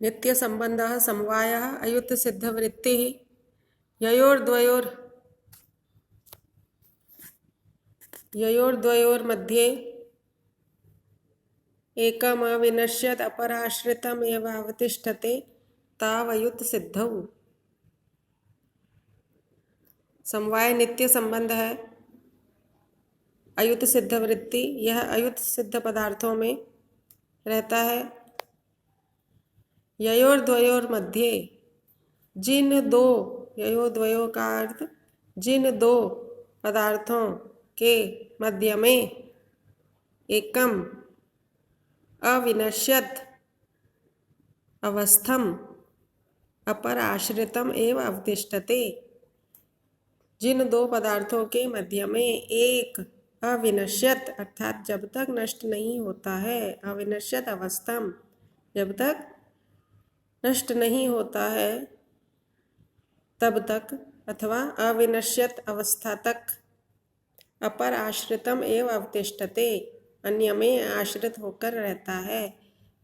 नित्य संबंधः समवायः अयुत सिद्ध वृत्तिः ययोर्द्वयोर्मध्ये एकम् अविनश्यत् अपराश्रितम् एव अवतिष्ठते तावयुत सिद्धौ। समवाय नित्य संबंध है, अयुत सिद्ध वृत्ति यह अयुत सिद्ध पदार्थों में रहता है। ययोर्द्वयोर मध्य, जिन दो, ययोर्द्वयो का अर्थ जिन दो पदार्थों के मध्य में एकम अविनश्यत अवस्थम अपर आश्रितम एव अवतिष्ठते। जिन दो पदार्थों के मध्य में एक अविनश्यत अर्थात जब तक नष्ट नहीं होता है, अविनश्यत अवस्थम जब तक नष्ट नहीं होता है तब तक अथवा अविनश्यत अवस्था तक अपर आश्रितम एव अवतिष्ठते अन्य में आश्रित होकर रहता है,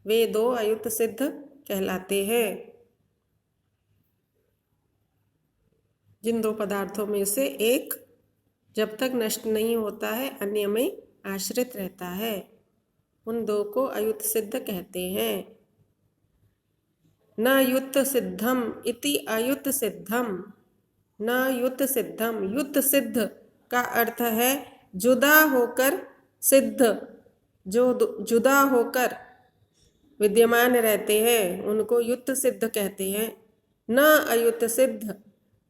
वे दो अयुत सिद्ध कहलाते हैं। जिन दो पदार्थों में से एक जब तक नष्ट नहीं होता है अन्य में आश्रित रहता है, उन दो को अयुत सिद्ध कहते हैं। न युत सिद्धम इति अयुत सिद्धम, न युत सिद्धम, युत सिद्ध का अर्थ है जुदा होकर सिद्ध, जो जुदा होकर विद्यमान रहते हैं उनको युत सिद्ध कहते हैं। न अयुत सिद्ध,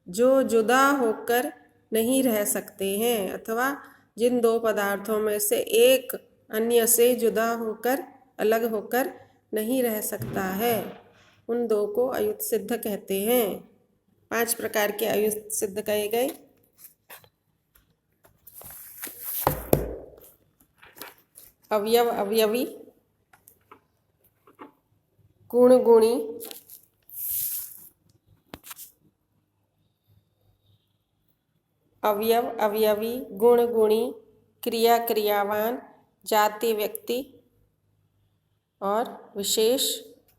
जो जुदा होकर नहीं रह सकते हैं अथवा जिन दो पदार्थों में से एक अन्य से जुदा होकर अलग होकर नहीं रह सकता है, उन दो को अयुत सिद्ध कहते हैं। 5 प्रकार के अयुत सिद्ध कहे गए। अवयव अवयवी, गुण गुणी, अवयव अवयवी, गुण गुणी, क्रिया क्रियावान, जाति व्यक्ति और विशेष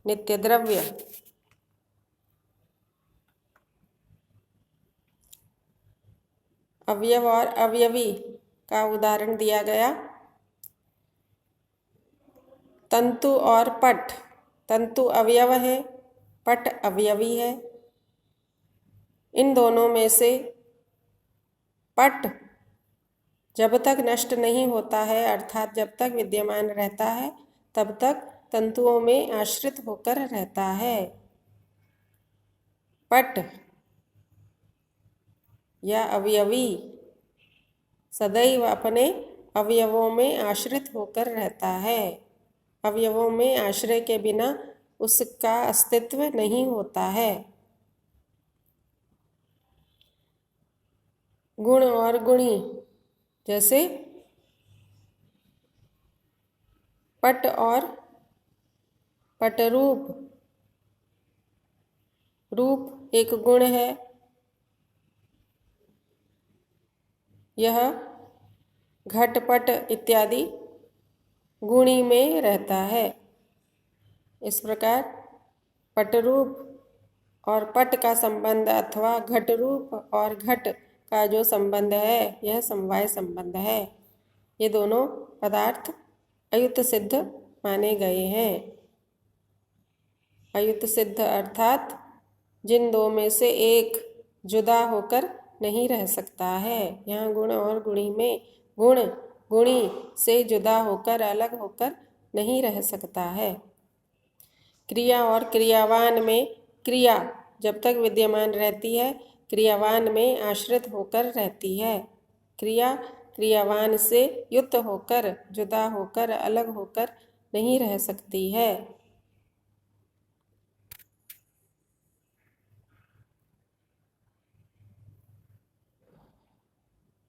नित्य द्रव्य। अवयव और अवयवी का उदाहरण दिया गया। तंतु और पट, तंतु अवयव है, पट अवयवी है। इन दोनों में से पट जब तक नष्ट नहीं होता है अर्थात जब तक विद्यमान रहता है तब तक तंतुओं में आश्रित होकर रहता है। पट या अवयवी सदैव अपने अवयवों में आश्रित होकर रहता है। अवयवों में आश्रय के बिना उसका अस्तित्व नहीं होता है। गुण और गुणी, जैसे पट और पटरूप। रूप एक गुण है, यह घटपट इत्यादि गुणी में रहता है। इस प्रकार पटरूप और पट का संबंध अथवा घटरूप और घट का जो संबंध है यह समवाय संबंध है। ये दोनों पदार्थ अयुत सिद्ध माने गए हैं। अयुत सिद्ध अर्थात जिन दो में से एक जुदा होकर नहीं रह सकता है। यहाँ गुण और गुणी में गुण गुणी से जुदा होकर अलग होकर नहीं रह सकता है। क्रिया और क्रियावान में क्रिया जब तक विद्यमान रहती है क्रियावान में आश्रित होकर रहती है। क्रिया क्रियावान से युक्त होकर जुदा होकर अलग होकर नहीं रह सकती है।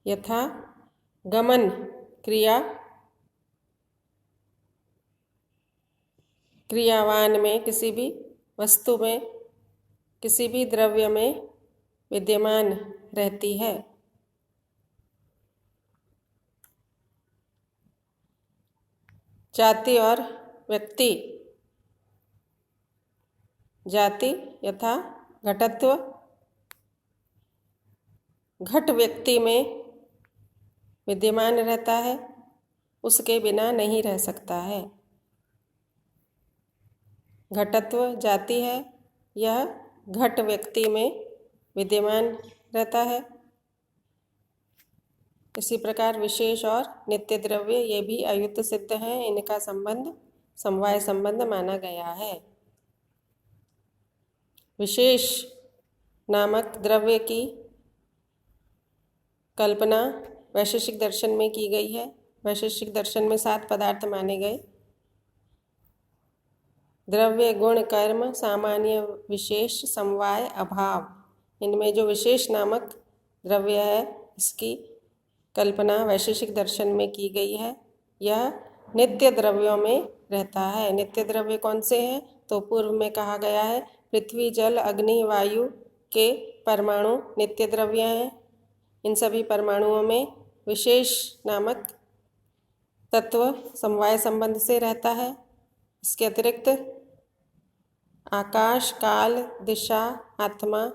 यथा गमन क्रिया क्रियावान में किसी भी वस्तु में किसी भी द्रव्य में विद्यमान रहती है। जाति और व्यक्ति जाति यथा घटत्व, घट व्यक्ति में विद्यमान रहता है, उसके बिना नहीं रह सकता है। घटत्व जाति है, यह घट व्यक्ति में विद्यमान रहता है। इसी प्रकार विशेष और नित्य द्रव्य ये भी अयुक्त सिद्ध हैं, इनका संबंध समवाय संबंध माना गया है। विशेष नामक द्रव्य की कल्पना वैशेषिक दर्शन में की गई है। वैशेषिक दर्शन में 7 पदार्थ माने गए। द्रव्य, गुण, कर्म, सामान्य, विशेष, समवाय, अभाव। इनमें जो विशेष नामक द्रव्य है, इसकी कल्पना वैशेषिक दर्शन में की गई है। यह नित्य द्रव्यों में रहता है। नित्य द्रव्य कौन से हैं? तो पूर्व में कहा गया है, पृथ्वी, जल, अग्नि, वायु के परमाणु नित्य द्रव्य हैं। इन सभी परमाणुओं में विशेष नामक तत्व समवाय संबंध से रहता है। इसके अतिरिक्त आकाश, काल, दिशा, आत्मा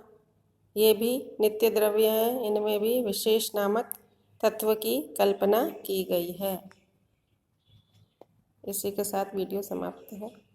ये भी नित्य द्रव्य हैं। इनमें भी विशेष नामक तत्व की कल्पना की गई है। इसी के साथ वीडियो समाप्त है।